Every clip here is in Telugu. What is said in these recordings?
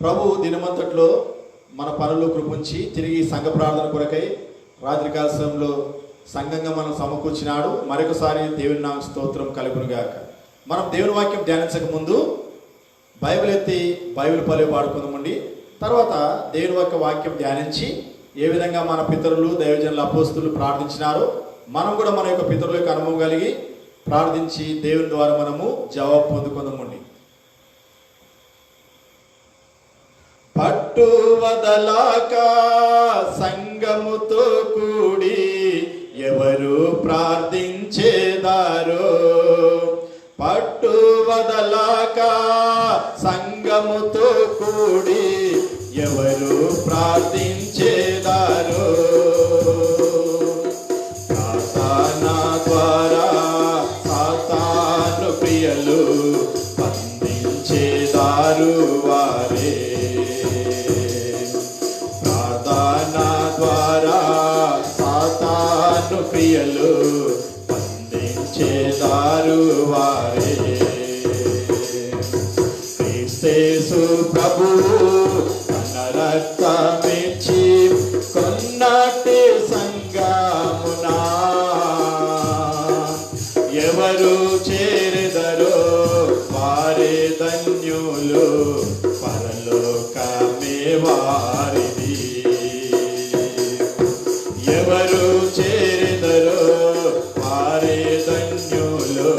ప్రభు దినమంతట్లో మన పనులు కృపించి తిరిగి సంఘ ప్రార్థన కొరకై రాత్రికాల సమయంలో సంఘంగా మనం సమకూర్చినాడు. మరొకసారి దేవుని నామ స్తోత్రం కలుగునుగాక. మనం దేవుని వాక్యం ధ్యానించక ముందు బైబిల్ ఎత్తి బైబిల్ పలువు పాడుకుందామండి. తర్వాత దేవుని యొక్క వాక్యం ధ్యానించి ఏ విధంగా మన పితరులు దైవజనుల అపోస్తులు ప్రార్థించినారో మనం కూడా మన యొక్క పితరుల యొక్క అనుభవం కలిగి ప్రార్థించి దేవుని ద్వారా మనము జవాబు పొందుకుందామండి. పట్టు వదలాక సంగముతో కూడి ఎవరు ప్రార్థించేదారో, పట్టు వదలాక సంగముతో కూడి ఎవరు ప్రార్థించేదారో, ప్రార్థన ద్వారా సాతాను క్రియలు బంధించేదారు వారే, ప్రార్థన ద్వారా సాతాను క్రియలు బంధించేదారు వారే. క్రీస్తు ప్రభువు తన రక్తమిచ్చి కొన్నటి సంగమునా ఎవరు చేరెదరో వారే ధన్యులు, పరలోకమే వారిది. ఎవరు చేరెదరో వారే ధన్యులు,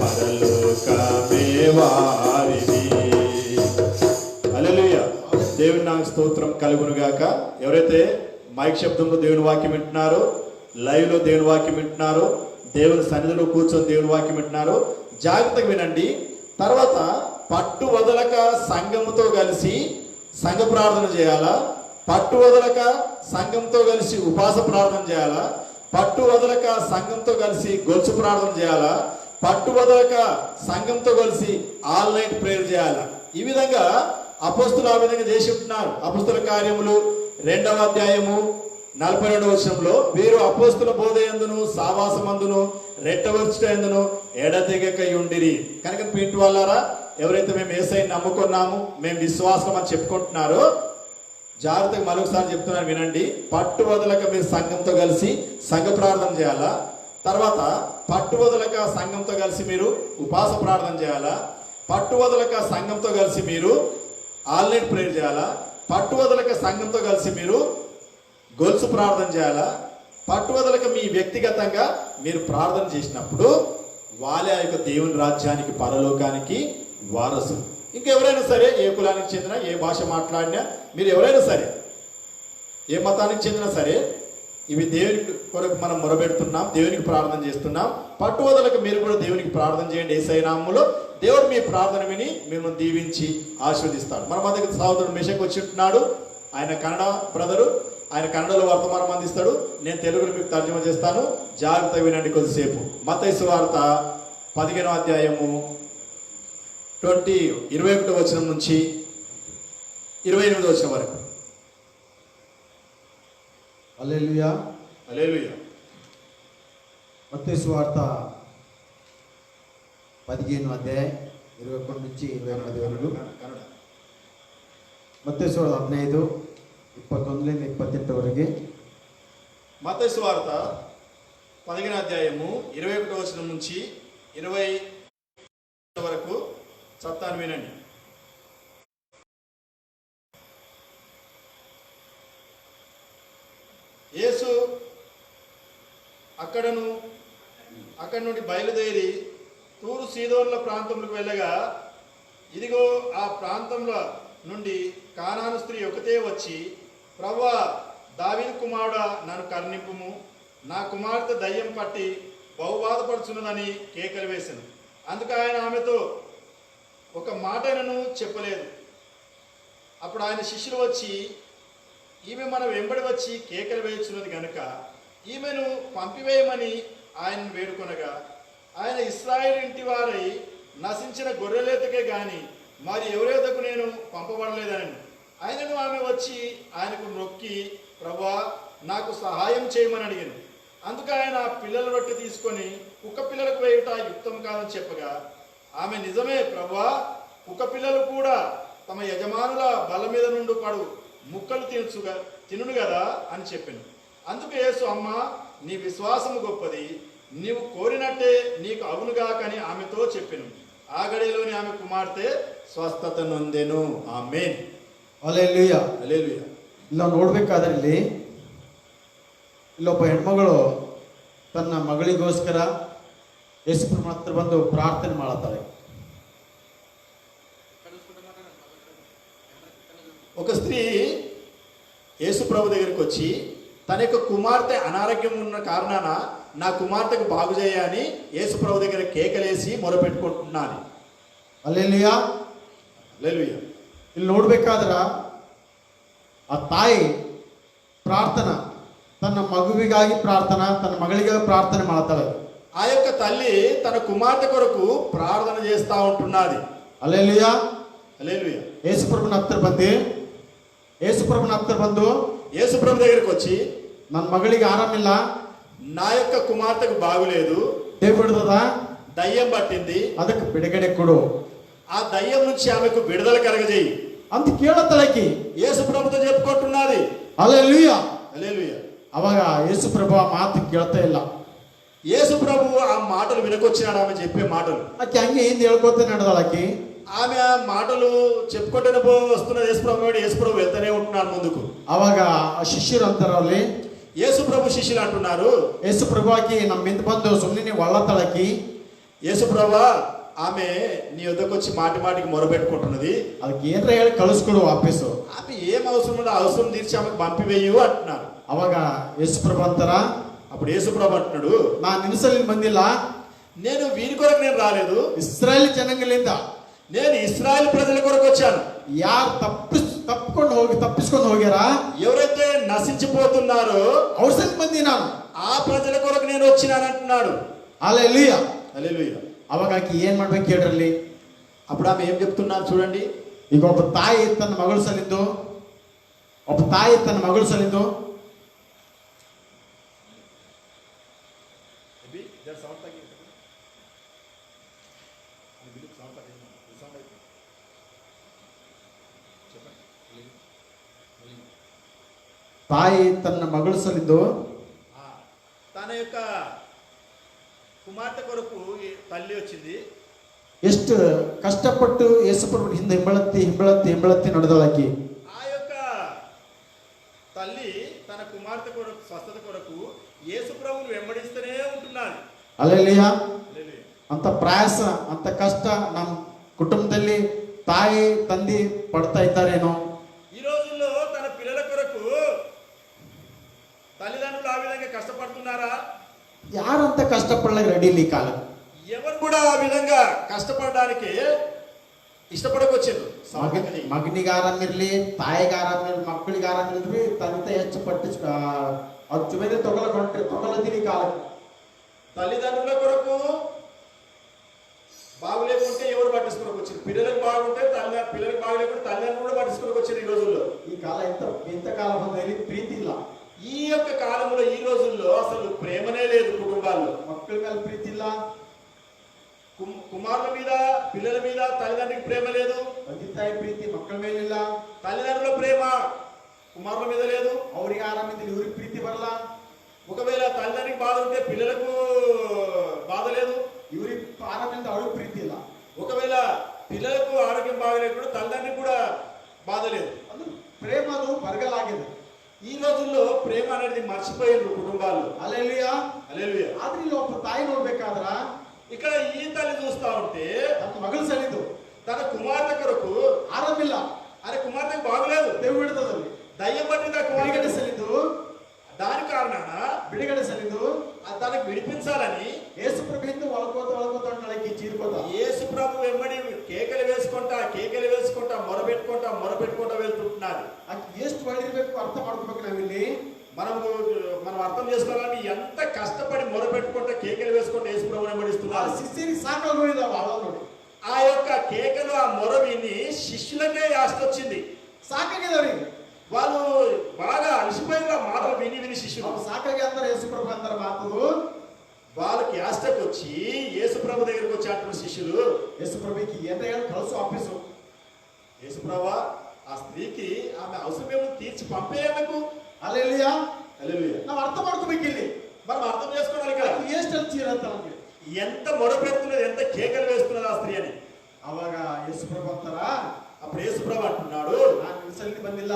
పరలోకమే వారిది. హల్లెలూయా. దేవుని నామ స్తోత్రం కలుగునుగాక. ఎవరైతే మైక్ శబ్దంలో దేవుని వాక్యం వింటున్నారో, లైవ్ లో దేవుని వాక్యం వింటున్నారో, దేవుని సన్నిధిలో కూర్చొని దేవుని వాక్యం వింటున్నారో జాగ్రత్తగా వినండి. తర్వాత పట్టు వదలక సంఘముతో కలిసి సంఘ ప్రార్థన చేయాలా, పట్టు వదలక సంఘంతో కలిసి ఉపాస ప్రార్థన చేయాలా, పట్టు వదలక సంఘంతో కలిసి గొలుసు ప్రార్థన చేయాలా, పట్టు వదలక సంఘంతో కలిసి ఆల్ నైట్ ప్రేయర్ చేయాలా. ఈ విధంగా అపోస్తులు ఆ విధంగా చేసి ఉంటున్నారు. అపోస్తుల కార్యములు 2వ అధ్యాయము 42వ వచనంలో వీరు అపోస్తుల బోధయందును సావాసమందును రెట్టవచ్చుటయందును ఎడతెగక ఉండిరి. కనుక పింటి వాళ్ళారా, ఎవరైతే మేము యేసయ్యని నమ్ముకున్నాము, మేము విశ్వాసం అని చెప్పుకుంటున్నారో జాగ్రత్తగా మరొకసారి చెప్తున్నాను వినండి. పట్టు వదలక మీరు సంఘంతో కలిసి సంఘ ప్రార్థన చేయాలా, తర్వాత పట్టు వదలక సంఘంతో కలిసి మీరు ఉపాస ప్రార్థన చేయాలా, పట్టు వదలక సంఘంతో కలిసి మీరు ఆల్ నైట్ ప్రేయర్ చేయాలా, పట్టు వదలక సంఘంతో కలిసి మీరు గొలుసు ప్రార్థన చేయాలా, పట్టు వదలక మీ వ్యక్తిగతంగా మీరు ప్రార్థన చేసినప్పుడు వాళ్ళే ఆ యొక్క దేవుని రాజ్యానికి పరలోకానికి వారసులు. ఇంకెవరైనా సరే, ఏ కులానికి చెందిన, ఏ భాష మాట్లాడినా, మీరు ఎవరైనా సరే, ఏ మతానికి చెందినా సరే, ఇవి దేవునికి కొరకు మనం మొరబెడుతున్నాం, దేవునికి ప్రార్థన చేస్తున్నాం. పట్టు వదలక మీరు కూడా దేవునికి ప్రార్థన చేయండి. యేసయ్య నామములో దేవుడు మీ ప్రార్థన విని మిమ్మల్ని దీవించి ఆశీర్వదిస్తాడు. మన మధ్యకి సహోదరుడు మెషక్ వచ్చి ఉంటున్నాడు. ఆయన కన్నడ బ్రదరు, ఆయన కన్నడలో వర్తమానం అందిస్తాడు. నేను తెలుగులో మీకు తర్జుమా చేస్తాను. జాగ్రత్తగా వినండి కొద్దిసేపు. మత్తయి సువార్త 15వ అధ్యాయము 21వ వచనం నుంచి 28వ వచనం వరకు. హల్లెలూయా. హల్లెలూయా. మత్తయి సువార్త 15వ అధ్యాయం 21 నుంచి 28 వరకు. మత్తయి సువార్త 15 21 28 వరకు. మత్తయి సువార్త 15వ అధ్యాయము 21వ వచనం నుంచి 20 వరకు చత్తాను వినండి. యేసు అక్కడి నుండి బయలుదేరి తూరు సీదోనుల ప్రాంతంలోకి వెళ్ళగా, ఇదిగో ఆ ప్రాంతంలో నుండి కానాను స్త్రీ ఒకతే వచ్చి, ప్రభువా, దావీదు కుమారుడా, నన్ను కరుణింపుము, నా కుమార్తె దయ్యం పట్టి బహుబాధపడుచున్నదని కేకలు వేశాను. అందుకు ఆయన ఆమెతో ఒక మాటను చెప్పలేదు. అప్పుడు ఆయన శిష్యులు వచ్చి, ఈమె మన వెంబడి వచ్చి కేకలు వేయుచున్నది గనుక ఈమెను పంపివేయమని ఆయనను వేడుకొనగా, ఆయన ఇశ్రాయేలు ఇంటి వారై నశించిన గొర్రెలేతకే గాని మరి ఎవరేదకు నేను పంపబడలేదని. ఆయనను ఆమె వచ్చి ఆయనకు నొక్కి, ప్రభువా, నాకు సహాయం చేయమని అడిగాను. అందుకు ఆయన పిల్లల రొట్టె తీసుకొని కుక్క పిల్లలకు వేయుట యుక్తం కాదని చెప్పగా, ఆమె నిజమే ప్రభువా, కుక్క పిల్లలు కూడా తమ యజమానుల బల మీద నుండి పడు ముక్కలు తినుడు కదా అని చెప్పాను. అందుకు యేసు, అమ్మ, నీ విశ్వాసము గొప్పది, నీవు కోరినట్టే నీకు అవునుగా అని ఆమెతో చెప్పాను. ఆ గడిలోని ఆమె కుమార్తె ಸ್ವಸ್ಥತ ನೊಂದೆನು. ಆಮೆನ್. ಹಲ್ಲೆಲೂಯಾ. ಹಲ್ಲೆಲೂಯಾ. ಇಲ್ಲ ನೋಡ್ಬೇಕಾದ್ರೆ ಇಲ್ಲಿ ಇಲ್ಲೊಬ್ಬ ಹೆಣ್ಮಗಳು ತನ್ನ ಮಗಳಿಗೋಸ್ಕರ ಯೇಸುಪ್ರಭು ಹತ್ರ ಬಂದು ಪ್ರಾರ್ಥನೆ ಮಾಡುತ್ತಾಳೆ. ఒక స్త్రీ యేసు ప్రభు దగ్గరికి వచ్చి తన యొక్క కుమార్తె అనారోగ్యం ఉన్న కారణాన నా కుమార్తెకు బాగు చేయని యేసు ప్రభు దగ్గర కేకలేసి మొరపెట్టుకుంటున్నాను. హల్లెలూయా. హల్లెలూయా. ಇಲ್ಲಿ ನೋಡ್ಬೇಕಾದ್ರ ಆ ತಾಯಿ ಪ್ರಾರ್ಥನಾ ತನ್ನ ಮಗುವಿಗಾಗಿ ಪ್ರಾರ್ಥನಾ ತನ್ನ ಮಗಳಿಗಾಗಿ ಪ್ರಾರ್ಥನೆ ಮಾಡ್ತಾಳೆ. ఆ యొక్క తల్లి తన కుమార్తె కొరకు ప్రార్థన చేస్తూ ఉంటున్నది. హల్లెలూయా. హల్లెలూయా. యేసుప్రభుని హత్ర ಬಂದು యేసు ప్రభు దగ్గరికి వచ్చి ನನ್ನ ಮಗಳಿಗೆ ಆರಾಮಿಲ್ಲ, నా యొక్క కుమార్తెకు బాగులేదు, దేవుడుదా దయ్యం పట్టింది, ಅದಕ್ಕೆ ಬಿಡುಗಡೆ ಕೊಡು, ఆ దయ్యం నుంచి ఆమెకు విడుదల కలగజేయి ಅಂತ ಕೇಳತ್ತಳಕಿ యేసు ప్రభుతో చెప్పుకుంటున్నది. హల్లెలూయా. హల్లెలూయా. ಅವಾಗ యేసుప్రభు ಆ ಮಾತು ಕೇಳ್ತಾ ಇಲ್ಲ. యేసు ప్రభు ఆ మాటలు వినకొచ్చినాడు, ఆమె చెప్పే మాటలు. ಆಕೆ ಹಂಗೆ ಹಿಂದೆ ಹೇಳ್ಕೊತ ನಡೆದಾಳಕಿ. ఆమె ఆ మాటలు చెప్పుకుంటూనే వస్తున్నది. యేసు ప్రభు వెళ్తూనే ఉంటున్నాడు ముందుకు. ಅವಾಗ ಆ ಶಿಷ್ಯರು ಅಂತಾರಲ್ಲಿ, యేసు ప్రభు శిష్యులు అంటున్నారు, యేసుప్రభు ಆಕಿ ನಮ್ಮ ಹಿಂದೆ ಬಂದು ಸುಮ್ಮನೆ ನೀವು ಒಳ್ಳತ್ತಳಕಿ, యేసు ప్రభు ఆమె నీ వద్దకు వచ్చి మాటి మాటికి మొరపెట్టుకుంటున్నది, ಅದಕ್ಕೆ ಏನ್ರ ಹೇಳಿ ಕಳಿಸ್ಕೊಡು ವಾಪಸ್ಸು, ఆమె ఏం అవసరం ఉందో అవసరం తీర్చి ఆమెకు పంపివేయు అంటున్నారు. ಅವಾಗ యేసుప్రభు అంటారా, అప్పుడు యేసు ప్రభు అంటున్నాడు, ನಾ ನಿನ್ಸಲ್ಲಿ ಬಂದಿಲ್ಲ, నేను వీరి కొరకు నేను రాలేదు, ಇಸ್ರಾಯೇಲ್ ಜನಾಂಗಲಿಂದ నేను ఇశ్రాయేలు ప్రజల కొరకు వచ్చాను. ಯಾರು ತಪ್ಪಿಸ್ಕೊಂಡು ಹೋಗ್ಯಾರ, ఎవరైతే నశించిపోతున్నారో ಅವ್ರ ಸಲ ಬಂದಿ ನಾನು, ఆ ప్రజల కొరకు నేను వచ్చినాను అంటున్నాడు. హల్లెలూయా. హల్లెలూయా. ಅವಾಗ ಆಕಿ ಏನ್ ಮಾಡ್ಬೇಕು ಕೇಳ್ರಲ್ಲಿ. అప్పుడు ఆమె ఏం చెప్తున్నారు చూడండి. ಈಗ ಒಬ್ಬ ತಾಯಿ ತನ್ನ ಮಗಳು ಸಲಿಂದು ತಾಯಿ ತನ್ನ ಮಗಳು ಸಲಿಂದು తన యొక్క కుమార్తె కొరకు తల్లి వచ్చింది. ಎಷ್ಟು ಕಷ್ಟಪಟ್ಟು యేసుప్రభు ಹಿಂದೆ ಹಿಂಬಳತ್ತಿ ನಡೆದಳಾಕಿ. ఆ యొక్క తల్లి తన కుమార్తె కొరకు స్వస్థత కొరకు యేసు ప్రభువును వెంబడిస్తూనే ఉంటున్నాడు. హల్లెలూయా. ಅಂತ ಪ್ರಯಾಸ ಅಂತ ಕಷ್ಟ ನಮ್ಮ ಕುಟುಂಬದಲ್ಲಿ ತಾಯಿ ತಂದೆ ಪಡ್ತಾ ಇದ್ದಾರೇನೋ. ఈ రోజుల్లో తన పిల్లల కొరకు తల్లిదండ్రులు ఆ విధంగా కష్టపడుతున్నారా? ಯಾರಂತ ಕಷ್ಟಪಡಲಿಕ್ಕೆ ರೆಡಿ ಇಲ್ಲ ಈ ಕಾಲ. ఎవరు కూడా ఆ విధంగా కష్టపడడానికి ಇಷ್ಟಪಡಕೊಚ್ಚಿದ್ರು. ಮಗನಿಗೆ ಆರಾಮಿರ್ಲಿ, ತಾಯಿಗೆ ಆರಾಮಿರ್ಲಿ, ಮಕ್ಕಳಿಗೆ ಆರಾಮಿರ್ಲಿ, ತಂದೆ ಹೆಚ್ಚು ಅಚ್ಚು ಮೇಲೆ ತೊಗೊಳದಿಲ್ಲ ಈ ಕಾಲ. తల్లిదండ్రుల కొరకు బాగులేకుంటే ఎవరు పట్టించుకోవడానికి వచ్చారు? పిల్లలకు బాగుంటే పిల్లలకు బాగులేకుంటే తల్లిదండ్రులు కూడా పట్టించుకోవడానికి వచ్చారు. ఈ రోజుల్లో ఈ కాల ఇంత కాలం ಬಂದಲ್ಲಿ ప్రీతి ಇಲ್ಲ. ఈ యొక్క కాలంలో ఈ రోజుల్లో అసలు ప్రేమనే లేదు కుటుంబాల్లో. మక్కల మీద ప్రీతి ಇಲ್ಲ, కుమారుల మీద పిల్లల మీద తల్లిదండ్రులకు ప్రేమ లేదు. ತಂದೆ ತಾಯಿ ಪ್ರೀತಿ ಮಕ್ಕಳ ಮೇಲೆ ಇಲ್ಲ, తల్లిదండ్రుల ప్రేమ కుమారుల మీద లేదు. ಅವ್ರಿಗೆ ಆರಾಮಿದ್ರೆ ಇವ್ರಿಗೆ ಪ್ರೀತಿ ಬರಲ್ಲ. ఒకవేళ తల్లిదండ్రికి బాధ ఉంటే పిల్లలకు బాధ లేదు. ಇವ್ರಿಗೆ ಆರಾಮಿಂದ ಅವಳಿಗೆ ಪ್ರೀತಿ ಇಲ್ಲ. ఒకవేళ పిల్లలకు ఆరోగ్యం బాగలేకుండా తల్లిదండ్రికి కూడా బాధ లేదు. ಅದು ಪ್ರೇಮ ಅದು ಬರಗಲಾಗಿದೆ. ఈ రోజుల్లో ప్రేమ అనేది మర్చిపోయారు కుటుంబాలు. హల్లెలూయా. హల్లెలూయా. ಆದ್ರೆ ಇಲ್ಲಿ ಒಬ್ಬ ತಾಯಿ ನೋಡ್ಬೇಕಾದ್ರ ఇక్కడ ఈ తల్లి చూస్తా ఉంటే ತನ್ನ ಮಗಳು ಸಲಿದು తన కుమార్తె కొరకు ಆರಾಮಿಲ್ಲ, అరే కుమార్తెకు బాగలేదు, ದೇವ್ರು ಹಿಡಿದದಲ್ಲಿ దయ్యం పట్టింది ఆ ಬಿಡುಗಡೆ కుమార్తె ಸಲಿದು, దాని కారణాన ಬಿಡುಗಡೆ ಸಲಿದು తనకు విడిపించాలని యేసు ప్రభువుని ಒಳಕೋತ ఉండడానికి చీరుకోత యేసు ప్రభు వెంబడి కేకలు వేసుకుంటా మొరపెట్టుకుంటా వెళ్తుంటున్నారు. ಎಷ್ಟು ಒಳ್ಳಿರ್ಬೇಕು ಅರ್ಥ ಮಾಡ್ಕೋಬೇಕು. ನಾವಿಲ್ಲಿ మనం అర్థం చేసుకోవాలని ఎంత కష్టపడి మొరపెట్టుకుంటా కేకలు వేసుకుంటా యేసు ప్రభు వెంబడిస్తున్నారు. శిష్యునికి సాకలుగా ನೋಡಿ ఆ యొక్క కేకలు ఆ మొర విని శిష్యులకే యాస్తొచ్చింది. సాకగేదవి వాళ్ళు బాగా అలసిపోయిన మాటలు విని శిష్యులు సాకగా అందరూ యేసు ప్రభు అందరూ మాటలు వాళ్ళకి యాస్తకు వచ్చి యేసు ప్రభు దగ్గరికి వచ్చి అంటున్న శిష్యులు, యేసు ప్రభుకి ఎంత కలుసు ఆఫీసు యేసుప్రభా ఆ స్త్రీకి ఆమె అవసరమేమో తీర్చి పంపేందుకు. హల్లెలూయా. హల్లెలూయా. ನಾವು ಅರ್ಥ ಮಾಡ್ಕೋಬೇಕಿಲ್ಲಿ. మనం అర్థం చేసుకోవాలి ఇక్కడ ಎಷ್ಟು ಅಂತೀರಂತ ನಮಗೆ. ఎంత మొరపెడుతున్నది, ఎంత కేకలు వేస్తున్నది ఆ స్త్రీ అని. ಅವಾಗ ಯೇಸು ಪ್ರಭು ಅಂತಾರ, అప్పుడు యేసుప్రభు అంటున్నాడు, ನಾನು ಇಸ್ರಾಯೇಲ್ಗೆ ಬಂದಿಲ್ಲ,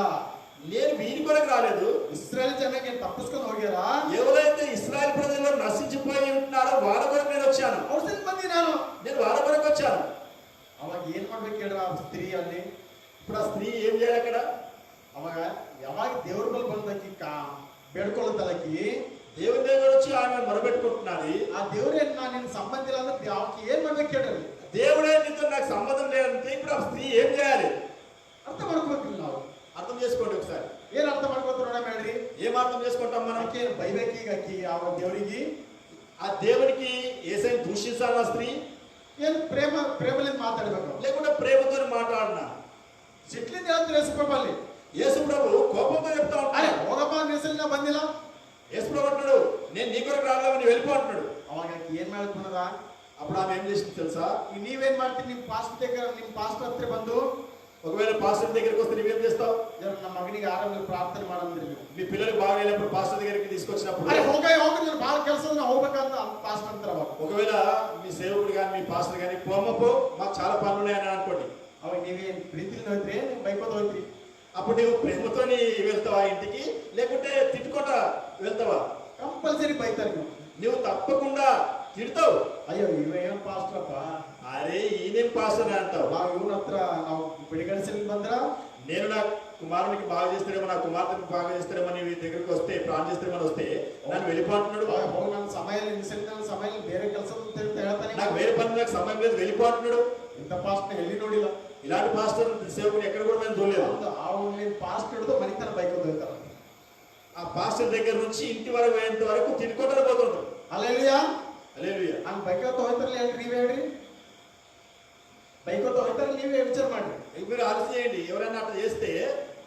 నేను వీరి కొరకు రాలేదు. ಇಸ್ರಾಯೇಲ್ ಜನಕ್ಕೆ ತಪ್ಪಿಸ್ಕೊಂಡು ಹೋಗ್ಯಾರ, ఎవరైతే ఇశ్రాయేల్ ప్రజల్లో నశించిపోయి ఉంటున్నారో వాళ్ళ కొరకు నేను వచ్చాను. ಅವ್ರ ಸಲ ಬಂದಿ ನಾನು. నేను వాళ్ళ కొరకు వచ్చాను. ಅವಾಗ ಏನ್ ಮಾಡ್ಬೇಕು ಹೇಳ್ರ ಆ ಸ್ತ್ರೀ ಅಲ್ಲಿ. ఇప్పుడు ఆ స్త్రీ ఏం చేయాలి అక్కడ? ಅವಾಗ ಯಾವಾಗ ದೇವ್ರ ಬಲ್ ಬಂದಕ್ಕಿ ಬೇಡ್ಕೊಳ್ಳೋದಲ್ಲಕ್ಕಿ, దేవుని దగ్గర వచ్చి ఆమె మొరపెట్టుకుంటున్నది. ಆ ದೇವ್ರೇ ನಾನು ನಿನ್ನ ಸಂಬಂಧ ಇಲ್ಲ ಅಂದ್ರೆ ಅವಕ್ಕೆ ಏನ್ ಮಾಡ್ಬೇಕು ಹೇಳ್ರಿ. దేవుడే నీతో నాకు సంబంధం లేదంటే ఇప్పుడు ఆ స్త్రీ ఏం చేయాలి? ಅರ್ಥ ಮಾಡ್ಕೋಬೇಕಿಲ್ಲ ನಾವು. అర్థం చేసుకోండి ఒకసారి. ಏನ್ ಅರ್ಥ ಮಾಡ್ಕೋತಾರ ನೋಡ ಹೇಳ್ರಿ. ఏం అర్థం చేసుకుంటాం మనం? ಆಕೆ ಬೈಬೇಕು ಈಗ ಅಕ್ಕಿ ಆ ದೇವರಿಗೆ. ఆ దేవునికి ఏసైని దూషించాలి ఆ స్త్రీ, ಏನ್ ಪ್ರೇಮಲಿಂದ ಮಾತಾಡ್ಬೇಕು, లేకుంటే ప్రేమతో మాట్లాడినా? ಸಿಟ್ಲಿಂದ ಹೇಳ್ತಾರೆ ಯೇಸು ಪ್ರಭು ಅಲ್ಲಿ. యేసు ప్రభు కోపంతో చెప్తా ಅರೆ ఉంటాడు. ಹೋಗಪ್ಪ ನಿಲ್ಸಲಿನ ಬಂದಿಲ್ಲ. యేసు ప్రభు అంటున్నాడు, నేను నీ కొరకు రాలేదు, నువ్వు వెళ్ళిపో అంటున్నాడు. ಅವಾಗ ಆಕಿ ಏನ್ ಮಾಡ್ಕೊಂಡದ, అప్పుడు ఆమె ఏం చేసింది తెలుసా? ನೀವೇನ್ ಮಾಡ್ತೀರಿ, ನಿಮ್ ಪಾಸ್ಟರ್ దగ్గర ನಿಮ್ ಪಾಸ್ಟರ್ ಹತ್ರ ಬಂದು, ఒకవేళ పాస్టర్ దగ్గరికి వస్తే నువ్వేం చేస్తావు? ನಮ್ಮ ಮಗನಿಗೆ ಆರಾಮ ಪ್ರಾರ್ಥನೆ ಮಾಡಂದ್ರಿ. మీ పిల్లలకు బాగా వెళ్ళినప్పుడు పాస్టర్ దగ్గరికి తీసుకొచ్చినప్పుడు, ಅರೆ ಹೋಗಿ ನೀನು ಭಾಳ ಕೆಲಸ ಹೋಗ್ಬೇಕಂತ ಪಾಸ್ಟರ್ ಅಂತಾರ. ಅವಾಗ ఒకవేళ మీ సేవకుడు కానీ మీ పాస్టర్ కానీ పోమ్మపో మాకు చాలా పనులు ఉన్నాయని అనుకోండి. ಅವಾಗ ನೀವೇನ್ ಪ್ರೀತಿಯಿಂದ ಹೋಯ್ತ್ರಿ, ನೀವು ಬೈಕೋತ ಹೋಯ್ತ್ರಿ. అప్పుడు నువ్వు ప్రేమతోని వెళ్తావా ఇంటికి, లేకుంటే తిట్టుకోట వెళ్తావా? ಕಂಪಲ್ಸರಿ ಬೈತಾರೆ ನೀವು. నువ్వు తప్పకుండా తిడతావు. ಅಯ್ಯೋ ಇವ ಏನ್ ಪಾಸ್ಟರ್ ಅಪ್ಪ, అరే ఈయనేం పాస్టర్ అని అంటావు. ನಾವು ಇವನ ಹತ್ರ ನಾವು ಬಿಡುಗಡೆಸಲಿ ಬಂದ್ರ, నేను నా కుమారునికి బాగా చేస్తారేమో, నా కుమార్తెకి బాగా చేస్తారేమో, నీ దగ్గరికి వస్తే ప్రాణం చేస్తారేమో వస్తే నన్ను వెళ్ళిపోతున్నాడు. ಹೋಗಿ ನನ್ನ ಸಮಯ ನನ್ನ ಸಮಯ ಬೇರೆ ಕೆಲಸ ಹೇಳ್ತಾನೆ, నాకు వేరే పని, నాకు సమయం లేదు, వెళ్ళిపోతున్నాడు. ಇಂಥ ಪಾಸ್ಟರ್ ಎಲ್ಲಿ ನೋಡಿಲ್ಲ. ఇలాంటి పాస్టర్ సేవకుని ఎక్కడ కూడా మేము చూడలేదు. ಅವ್ನು ಪಾಸ್ಟ್ ಹಿಡಿದು ಮನಿತನ ಬೈಕೋತ ಹೋಗ್ತಾರ. ఆ పాస్టర్ దగ్గర నుంచి ఇంటి వరకు పోయేంత వరకు తినుకుంటారు పోతుంటారు. హల్లెలూయా. హల్లెలూయా. ಹಂಗ ಬೈಕೋತ ಹೋಗ್ತಾರಲ್ಲ ಹೇಳ್ರಿ, ನೀವೇ ಹೇಳ್ರಿ. ಬೈಕೋತ ಹೋಗ್ತಾರ, ನೀವೇ ವಿಚಾರ ಮಾಡ್ರಿ. మీరు ఆలోచన చేయండి, ఎవరైనా అట్లా చేస్తే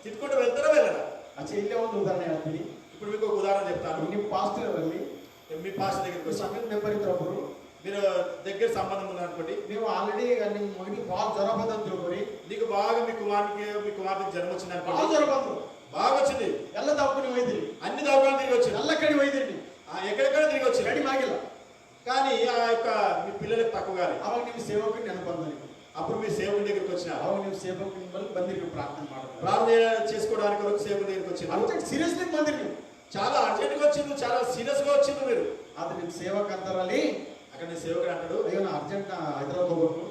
తిట్టుకుంటూ వెళ్తారా వెళ్ళరా? ಅಚ್ಚ ಇಲ್ಲೇ ಒಂದು ಉದಾಹರಣೆ ಹೇಳ್ತೀನಿ. ఇప్పుడు మీకు ఒక ఉదాహరణ చెప్తాను. ನಿಮ್ಮ పాస్టర్ ಅವರಲ್ಲಿ మీ పాస్టర్ దగ్గరికి వచ్చి ಸಂಘದ ಮೆಂಬರ್ ಇದ್ರ ಒಬ್ರು, మీరు దగ్గర సంబంధం ఉందనుకోండి, ನೀವು ಆಲ್ರೆಡಿ ನಿಮ್ಮ ಮಗನಿಗೆ ಭಾಳ ಜ್ವರ ಬಂದಂತ ತಿಳ್ಕೊರಿ. నీకు బాగా మీ కుమార్తెకి జన్మ వచ్చింది ಭಾಳ అనుకోండి, ಜ್ವರ ಬಂತು, బాగా వచ్చింది, ಎಲ್ಲ ದವಾಖಾನೆ ಒಯ್ದಿರಿ, అన్ని దవాఖాన తిరిగి వచ్చింది, ಎಲ್ಲ ಕಡೆ ಒಯ್ದಿರಿ, ఎక్కడెక్కడ తిరిగి వచ్చింది, ಕಡಿಮೆ ಆಗಿಲ್ಲ. కానీ ఆ యొక్క మీ పిల్లలకు తక్కువగానే. ಅವಾಗ ನಿಮ್ಮ ಸೇವಕರು ನೆನಪು ಬಂದ್ರಿ. అప్పుడు మీ సేవకుడి దగ్గరికి వచ్చినారు. ಅವಾಗ ನೀವು ಸೇವಕರ ಬಳಿ ಬಂದಿರಿ, ನೀವು ಪ್ರಾರ್ಥನೆ ಮಾಡೋದು, ప్రార్థన చేసుకోవడానికి వరకు సేవకుడి దగ్గరికి వచ్చినారు. ಅರ್ಜೆಂಟ್ ಸೀರಿಯಸ್ಲಿ ಬಂದಿರಿ ನೀವು. చాలా అర్జెంట్ గా వచ్చింది, చాలా సీరియస్ గా వచ్చింది మీరు. ಆದ್ರೆ ನಿಮ್ಮ ಸೇವಕ ಅಂತಾರಲ್ಲಿ, అక్కడ నీ సేవకుడు అంటాడు, ಅಯ್ಯೋ ನಾ ಅರ್ಜೆಂಟ್ ಹೈದರಾಬಾದ್ ಹೋಗ್ಬೇಕು,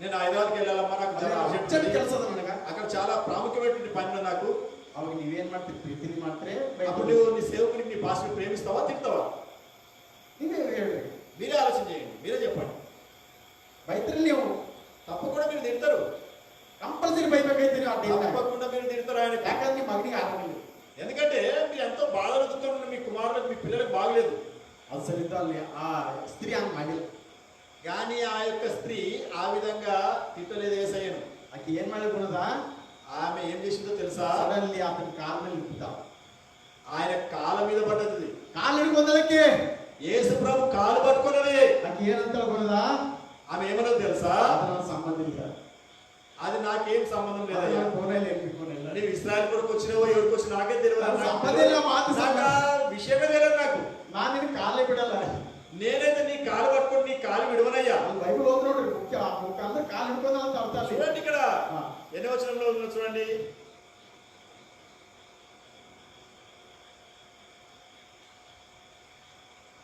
నేను హైదరాబాద్కి వెళ్ళాలమ్మా, నాకు చాలా అర్జెంట్ ಅರ್ಜೆಂಟ್ ಕೆಲಸ ಅದ ನನಗ. అక్కడ చాలా ప్రాముఖ్యమైన పని ఉంది నాకు. ಅವಾಗ ನೀವೇನ್ ಮಾಡ್ತೀರಿ, ಪ್ರೀತಿಲಿ ಮಾಡ್ತೀರಿ, అప్పుడు నువ్వు నీ సేవకుడిని, నీ పాస్టర్ ప్రేమిస్తావా తిడతావా? ನೀವೇ ಹೇಳ್ರಿ, మీరే ఆలోచన చేయండి, మీరే చెప్పండి. ಬೈತ್ರಿ ನೀವು. తప్పకుండా మీరు తిడతారు, ಕಂಪಲ್ಸರಿ ಬೈಬೇಕಾಯ್ತೀರಿ ಆ ಟೈಮ್. తప్పకుండా మీరు తిడతారు ఆయన. ಯಾಕಂದ್ರೆ ನಿಮ್ಮ ಮಗನಿಗೆ ಆರಾಮಿಲ್ಲ, ఎందుకంటే మీరు ఎంతో బాధలు దుఃఖంలో మీ కుమారులకు మీ పిల్లలకు బాగలేదు. ಅದು ಸರಿದ ಅಲ್ಲಿ ಆ ಸ್ತ್ರೀ ಹಂಗ ಮಾಡಿಲ್ಲ. కానీ ఆ యొక్క స్త్రీ ఆ విధంగా తిట్టలేదు యేసయ్యను. ಆಕೆ ಏನ್ ಮಾಡಿದ, ఆమె ఏం చేసిందో తెలుసా? ಸಡನ್ಲಿ ಆತನ ಕಾಲ ಮೇಲೆ ಇಟ್ಟ, ఆయన కాళ్ళ మీద పడ్డది. ಕಾಲು ಹಿಡ್ಕೊಂಡದಕ್ಕೆ యేసు ప్రభు కాలు పట్టుకున్నది. ಆಕೆ ಏನಂತ ಹೇಳ್ಕೊಂಡದ, ఆమె ఏమన్నది తెలుసా? ಅದು ನನ್ನ ಸಂಬಂಧ ಇಲ್ಲ, అది నాకేం సంబంధం లేదయ్యా, ಫೋನಲ್ಲಿ ಇಟ್ಕೊಂಡಿಲ್ಲ, నీవు ఇశ్రాయేల్ కొరకు వచ్చినావో ఎవరికి వచ్చి నాకే తెలియదు, నాకు సంబంధం ಇಲ್ಲ, ಮಾತು నాకు ఆ విషయమే తెలియదు. నాకు ನಾನು ನಿನ್ನ ಕಾಲೇ ಬಿಡಲ್ಲ. నేనైతే నీ కాలు పట్టుకొని నీ కాలు విడవనయ్యా. ಅಲ್ಲಿ ಬೈಬಲ್ ಓದ್ ನೋಡ್ರಿ, ಮುಖ್ಯ ಮುಖ ಅಂದ್ರೆ ಕಾಲು ಹಿಡ್ಕೊಂಡ ಅಂತ ಅರ್ಥ ಅಲ್ಲಿ. చూడండి ఇక్కడ ఎన్ని వచనంలో ఉందో చూడండి.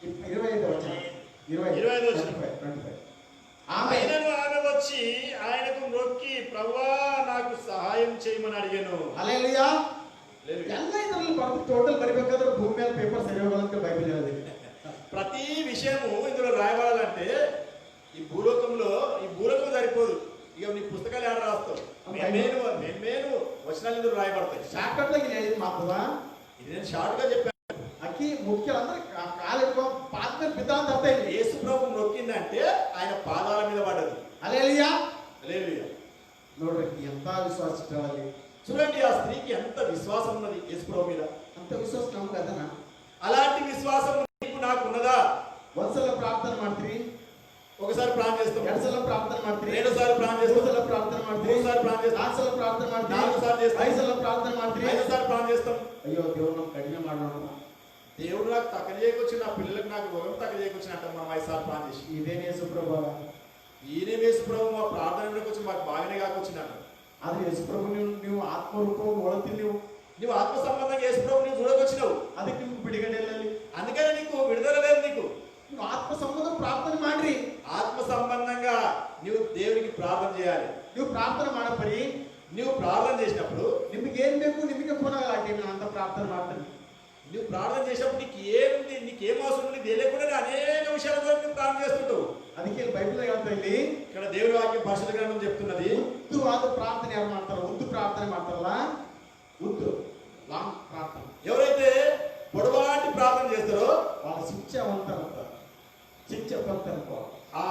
25 వచనం, 25 వచనం. 25. ఆయనను ఆమె వచ్చి ఆయనకు మొక్కి, ప్రభువా నాకు సహాయం చేయమని అడిగాను. ಹಲ್ಲೆಲೂಯಾ. ಎಲ್ಲ ಇದರಲ್ಲಿ ಬರ್ದು ಟೋಟಲ್ ಬರಿಬೇಕಾದ್ರೆ ಭೂಮಿ ಮೇಲೆ ಪೇಪರ್ ಸರಿ ಹೋಗಲ್ಲ ಬೈಬಲ್ ಹೇಳೋದು. ప్రతి విషయము ఇందులో రాయబడాలంటే ఈ భూలోకం సరిపోదు. ఇక నీ పుస్తకాలు ఏడ రాస్తావు, మేమేను వచనాలు ఇందులో రాయబడతాయి. ಶಾರ್ಟ್ ಕಟ್ ಆಗಿ ಹೇಳಿದ್ ಮಾತದ, ఇది నేను షార్ట్ గా చెప్పాను. ಅಕ್ಕಿ ಮುಖ್ಯ ಅಂದ್ರೆ ಕಾಲು ಹಿಡ್ಕೊಂಡು ಪಾದ ಮೇಲೆ ಬಿದ್ದ ಅಂತ ಅರ್ಥ ಇಲ್ಲ. యేసు ప్రభు నొక్కిందంటే ఆయన పాదాల మీద పడ్డది. ಹಲ್ಲೆಲೂಯಾ. హల్లెలూయా. ನೋಡ್ರಿ ಎಂತ ವಿಶ್ವಾಸ ಇಷ್ಟರಲ್ಲಿ. చూడండి ఆ స్త్రీకి ఎంత విశ్వాసం ఉన్నది యేసు ప్రభు మీద. ಅಂತ ವಿಶ್ವಾಸ ನಮ್ಗೆ ಅದನ್ನ. అలాంటి విశ్వాసం నీకు నాకు ఉన్నదా? ಒಂದ್ಸಲ ಪ್ರಾರ್ಥನೆ ಮಾಡ್ತೀರಿ, ఒకసారి ప్రార్థన చేస్తాం, ಎರಡು ಸಲ ಪ್ರಾರ್ಥನೆ ಮಾಡ್ತೀರಿ, రెండోసారి ప్రార్థన చేస్తాం, 3 ಸಲ ಪ್ರಾರ್ಥನೆ ಮಾಡ್ತೀರಿ, మూడోసారి ప్రార్థన చేస్తాం, 4 ಸಲ ಪ್ರಾರ್ಥನೆ ಮಾಡ್ತೀರಿ, 4 సార్లు చేస్తాం, 5 ಸಲ ಪ್ರಾರ್ಥನೆ ಮಾಡ್ತೀರಿ. ఐదోసారి ప్రార్థన చేస్తాం. అయ్యో దేవుడు నాకు కఠిన ಮಾಡೋಣ, దేవుడు నాకు తక్కువ చేయకొచ్చి, నా పిల్లలకు నాకు రోగం తక్కువ చేయకొచ్చిన అంటాం మనం 5 సార్లు ప్రార్థన చేసి. ఇదేనే యేసు ప్రభు, ఈయనే యేసు ప్రభు మా ప్రార్థన వచ్చి మాకు బాగానే కాకొచ్చినాడు. ಆದ್ರೆ యేసు ప్రభు ನೀವು ಆತ್ಮರೂಪವಾಗಿ ಒಳತಿ నువ్వు ఆత్మ సంబంధంగా యేసు ప్రభు నువ్వు చూడకొచ్చినావు, ಅದಕ್ಕೆ ನಿಮ್ಗೆ ಬಿಡುಗಡೆ ಇಲ್ಲ. అందుకని నీకు విడుదల లేదు. నీకు ನೀವು ಆತ್ಮ ಸಂಬಂಧ ಪ್ರಾರ್ಥನೆ ಮಾಡ್ರಿ, ఆత్మ సంబంధంగా నువ్వు దేవునికి ప్రార్థన చేయాలి. ನೀವು ಪ್ರಾರ್ಥನೆ ಮಾಡಬೇಡಿ, నువ్వు ప్రార్థన చేసినప్పుడు ನಿಮಗೆ ಏನ್ ಬೇಕು ನಿಮಗೆ ಕೊನಾಗಲಾಗಿ ನಾನು ಅಂತ ಪ್ರಾರ್ಥನೆ ಮಾಡ್ತೀನಿ. నువ్వు ప్రార్థన చేసినప్పుడు నీకేం అవసరం ఉంది తెలియకుండా అనేక విషయాల గురించి నువ్వు ప్రార్థన చేస్తుంటావు. ಅದಕ್ಕೆ ಬೈಬಲ್ ಹೇಳ್ತಾ ಇಲ್ಲಿ ఇక్కడ దేవుని వాక్యం పరిశుద్ధ గ్రంథం చెప్తున్నది, ಉದ್ದವಾದ ಪ್ರಾರ್ಥನೆ ಯಾರು ಮಾಡ್ತಾರೋ, ಉದ್ದು ಪ್ರಾರ್ಥನೆ ಮಾಡ್ತಾರಲ್ಲ, ಉದ್ದು లాంగ్ ప్రార్థన, ఎవరైతే పొడవాటి ప్రార్థన చేస్తారో వాళ్ళ శిక్షవంతరంత శిక్షవంతరంత. ఆ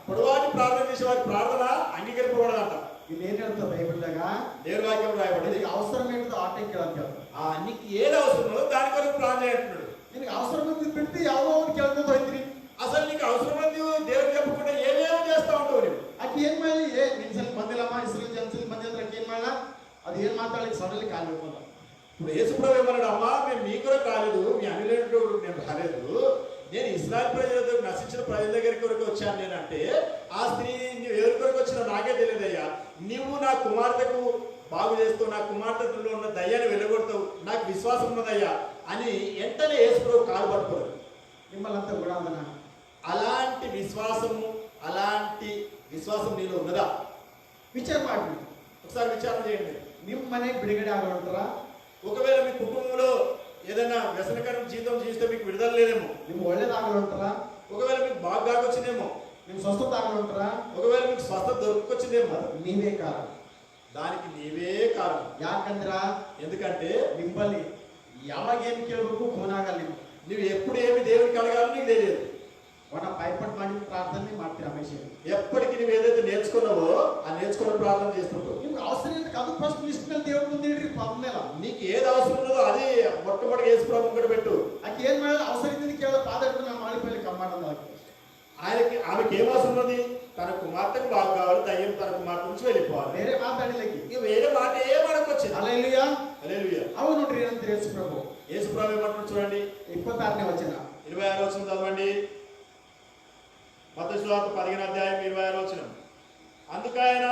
పొడవాటి ప్రార్థన చేసే వారి ప్రార్థన అంగీకరింపబడదంట. ಇಲ್ಲಿ ಏನ್ ಹೇಳ್ತಾರೆ ಬೈಬಲ್ದಾಗ, దేవుని వాక్యం రాయబడింది, ನಿನಗೆ ಅವಸರ ఏంటో ఆటే ಕೇಳಂತ ಹೇಳ್ತಾರೆ. నీకు ఏది అవసరమో దాని కొరకు ప్రార్థన చేస్తున్నాడు. ನಿನಗೆ ಅವಸರ ಬಿಟ್ಟು ಯಾವುದೋ ಒಂದು ಕೇಳ್ಕೊಂಡು ಹೋಯ್ತೀರಿ, అసలు నీకు అవసరమని దేవుడు చెప్పకుండా ఏమేమో చేస్తా ఉంటావు నువ్వు. ಆಕೆ ಏನ್ ಮಾಡಲಿ, ನಿನ್ಸಲ್ ಬಂದಿಲ್ಲಮ್ಮ ಇಸ್ರೇಲ್ ಜನಸಲ್ ಬಂದಿದ್ರೆ ಆಕೆ ಏನ್ ಮಾಡಲ್ಲ, ಅದು ಏನ್ ಮಾತಾಡಲಿಕ್ಕೆ ಸಡನ್ಲಿ ಕಾಲ್ಬೇಕು ಅಂತ. ఇప్పుడు యేసుప్రభు ఏమన్నాడు, అమ్మా మేము మీ కొరకు రాలేదు, మీ అన్యులకు నేను రాలేదు, నేను ఇస్రాయల్ ప్రజల నశించిన ప్రజల దగ్గర కొరకు వచ్చాను నేనంటే, ఆ స్త్రీ నువ్వు ఎవరి కొరకు వచ్చినా నాకే తెలియదయ్యా, నువ్వు నా కుమార్తెకు బాగు చేస్తావు, నా కుమార్తెలో ఉన్న దయ్యాన్ని వెలుగొడతావు, నాకు విశ్వాసం ఉన్నదయ్యా అని వెంటనే యేసుప్రభు కాలు పట్టుకోరు. నిమ్మలంతా కూడా అందన అలాంటి విశ్వాసం నీలో ఉన్నదా? విచార ಮಾಡಿ, ఒకసారి విచారణ చేయండి. ನಿಮ್ಮ ಮನೆಗೆ ಬಿಡುಗಡೆ ಆಗೋಂತಾರ, ఒకవేళ మీ కుటుంబంలో ఏదైనా వ్యసనకరం జీవితం జీవిస్తే మీకు విడుదల లేదేమో, ನಿಮ್ಗೆ ಒಳ್ಳೇದಾಗಲಂತಾರ, ఒకవేళ మీకు బాగా వచ్చిందేమో, ನಿಮ್ಗೆ ಸ್ವಸ್ಥత ಆಗಲಂತಾರ, ఒకవేళ మీకు స్వస్థత దొరుకొచ్చిందేమో, ನೀವೇ ಕಾರಣ. దానికి నీవే కారణం. ಯಾಕಂದ್ರ ఎందుకంటే ನಿಮ್ಮಲ್ಲಿ ಯಾವಾಗ ಏನ್ ಕೇಳಬೇಕು ಕೊನಾಗಲ್ಲ. నువ్వు ఎప్పుడు ఏమి దేవునికి అడగాలో నీకు తెలియదు. ಒಣ ಪೈಪಟ್ ಮಾಡಿ ಪ್ರಾರ್ಥನೆ ಮಾಡ್ತೀರಾ ರಮೇಶ್. ఎప్పటికి నువ్వు ఏదైతే నేర్చుకున్నావో ఆ నేర్చుకున్న ప్రార్థన చేస్తుంటావు. ನಿಮ್ಗೆ ಅವಸರ ಅದು ಫಸ್ಟ್ ಲಿಸ್ಟ್ ನಲ್ಲಿ ದೇವ್ರ ಮುಂದೆ ಇಡ್ರಿ ಪದ್ಮೇಲ. నీకు ఏది అవసరం ఉన్నదో అది మొట్టమొదటి యేసు ప్రభు ముంగట పెట్టు. ಆಕೆ ಏನ್ ಮಾಡಿದ್ರೆ ಅವಸರ ಇದ್ದಿದ್ದು ಕೇಳೋ ಪಾದ ಹಿಡಿದು ನಾವು ಮಾಳಿಪಲ್ಲಿ ಕಮ್ಮಾಡೋದು ಆಕೆ. ఆమెకి ఏం అవసరం ఉన్నది? తన కుమార్తెకు బాగు కావాలి, దయ్యం తన కుమార్తె నుంచి వెళ్ళిపోవాలి. ಬೇರೆ ಮಾತಾಡಿಲ್ಲಕ್ಕೆ ఇక వేరే మాట ఏం అడగొచ్చింది. హల్లెలూయా హల్లెలూయా. అవు ನೋಡ್ರಿ ಏನಂತ యేసు ప్రభు. యేసు ప్రభు ఏమంటున్నాడు చూడండి, 26ನೇ వచನ 26వ వచనం చదవండి. మత్తయి సువార్త 15వ అధ్యాయం 26వ వచనం. అందుకైన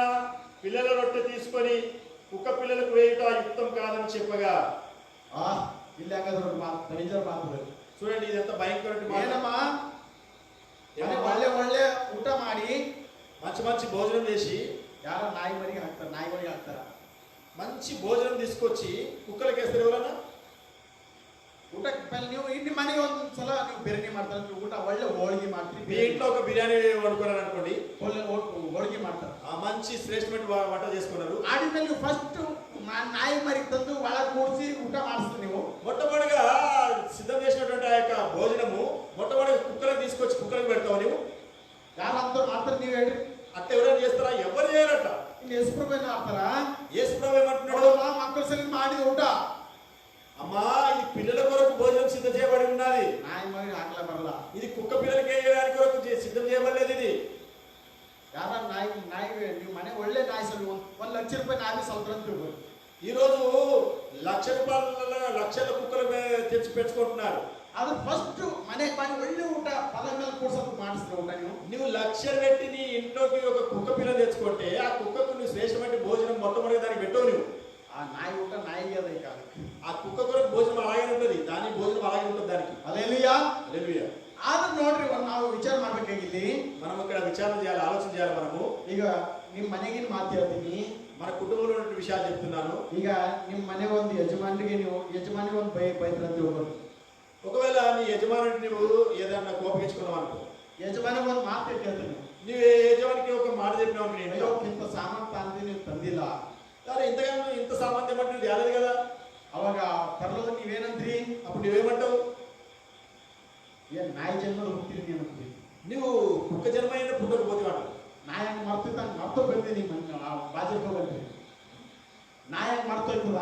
పిల్లల రొట్టె తీసుకొని కుక్క పిల్లలకు వేయుట యుక్తం కాదని చెప్పగా. ಇಲ್ಲಿ ಹಾಗಾದ್ರೆ ಮಾತು ನಿಜ ಮಾತು చూడండి ఇది ఎంత భయంకరమైన మాట. ಏನಮ್ಮ ಒಳ್ಳೆ ಒಳ್ಳೆ ಊಟ ಮಾಡಿ మంచి మంచి భోజనం చేసి ಯಾರೋ ನಾಯಿ ಮರಿಗೆ ಹಾಕ್ತಾರ మంచి భోజనం తీసుకొచ్చి కుక్కలకి వేస్తారు. ఎవరన్నా ಊಟಕ್ಕೆ ನೀವು ನಿಮ್ಮ ಮನೆಗೆ ಒಂದ್ಸಲ ನೀವು ಬಿರಿಯಾನಿ ಮಾಡ್ತಾರೆ, ಊಟ ಒಳ್ಳೆ ಹೋಳಿಗೆ ಮಾಡ್ತೀರಿ. మీ ఇంట్లో ఒక బిర్యానీ వండుకున్నారు అనుకోండి, ಹೋಳಿಗೆ ಮಾಡ್ತಾರೆ, మంచి శ్రేష్టమైన వంట చేసుకున్నారు. ಆಡಿದ್ಮೇಲೆ ನೀವು ಫಸ್ಟ್ ನಾಯಿ ಮರಿಗೆ ತಂದು ಒಳಗೆ ಕೂಡಿಸಿ ಊಟ ಮಾಡಿಸ್ತೀರಿ. ನೀವು మొట్టమొదటిగా సిద్ధం చేసినటువంటి ఆ యొక్క భోజనము మొట్టమొదటి కుక్కలకు తీసుకొచ్చి కుక్కలకు పెడతావు. నువ్వు ಯಾರು ಅಂತವ್ರು ಮಾಡ್ತಾರೆ ನೀವು ಹೇಳ್ರಿ. అట్లా ఎవరైనా చేస్తారా? ఎవరు చేయరట. ಇಲ್ಲಿ యేసుప్రభు ఏం ఆడతారా? యేసుప్రభు ఏమంటున్నాడు, మా మక్కల సరి ಮಾಡಿದ ಊಟ అమ్మా ఇది పిల్లల కొరకు భోజనం సిద్ధం చేయబడి ఉన్నది. ನಾಯಿ ಮರಿಗೆ ಹಾಕಲೇ ಬರಲ್ಲ. ఇది కుక్క పిల్లలకి వేయడానికి కొరకు సిద్ధం చేయబడలేదు. ఇది ಯಾರ ನಾಯಿ ನೀವು ಮನೆ ಒಳ್ಳೆ ನಾಯಿ ಸಲ 1 ಲಕ್ಷ ರೂಪಾಯಿ ನಾಯಿ ಸಲ್ತಂತ ఈ రోజు లక్షల కుక్కలు తెచ్చి పెంచుకుంటున్నారు. ಅದು ಫಸ್ಟ್ ಮನೆಗೆ ಮಾಡಿ ಒಳ್ಳೆ ಊಟ ಪದ ಮೇಲೆ ಕೂಡ್ಸೋದು ಮಾಡಿಸ್ತೀರ ಊಟ. నువ్వు లక్షలు పెట్టి నీ ఇంట్లోకి ఒక కుక్క పిల్ల తెచ్చుకుంటే ఆ కుక్కకు నువ్వు శ్రేష్టమైన భోజనం మొట్టమొదటి దానికి పెట్టవు. నువ్వు ఆ నాయి ಊಟ నాయిಗೆ అదే కాదు, ఆ కుక్క కొరకు భోజనం అలాగే ఉంటుంది, దాని భోజనం అలాగే ఉంటుంది దానికి. హల్లెలూయా హల్లెలూయా. ಆದ್ರೆ ನೋಡ್ರಿ ನಾವು ವಿಚಾರ ಮಾಡ್ಬೇಕಾಗಿಲ್ಲಿ, మనం ఇక్కడ విచారణ చేయాలి, ఆలోచన చేయాలి. మనము ಈಗ ನಿಮ್ಮ ಮನೆಗಿನ ಮಾತು ಹೇಳ್ತೀನಿ, మన కుటుంబంలో ఉన్న విషయాలు చెప్తున్నాను. ಈಗ ನಿಮ್ಮ ಮನೆ ಒಂದು ಯಜಮಾನಿಗೆ ನೀವು ಯಜಮಾನಿಗೆ ಒಂದು ಬೈದ್ರಂತ ಹೋಗೋದು. ఒకవేళ నీ యజమానుడిని నువ్వు ఏదైనా కోపగించుకున్నావు అనుకో, ಯಜಮಾನಿಗೆ ಒಂದು ಮಾತು ಹೇಳ್ತೀನಿ, నువ్వు యజమానికి ఒక మాట చెప్పినావు, నేను ಅಯ್ಯೋ ಇಂಥ ಸಾಮಾನು ತಂದು ನೀವು ತಂದಿಲ್ಲ, సరే ఇంతగానో ఇంత సామాన్యం అంటే నువ్వు తేలేదు కదా. ಅವಾಗ ತರಲೋದು ನೀವೇನಂದ್ರಿ? అప్పుడు నువ్వేమంటావు? ಏನ್ ನಾಯಿ ಜನ್ಮದ ಹುಟ್ಟಿರಿ ನೀನು ಅಂತೀರಿ. నువ్వు కుక్క జన్మైన పుట్టకు పోతే అంటావు. ನಾಯಿ ಹಂಗೆ ಮರ್ತೈತೆ ಮರ್ತು ಬಂದೀನಿ ಬಾಜರ್ಕೊ ಬಂದ್ರಿ. ನಾಯಿ ಹಂಗೆ ಮರ್ತೋಯ್ತದ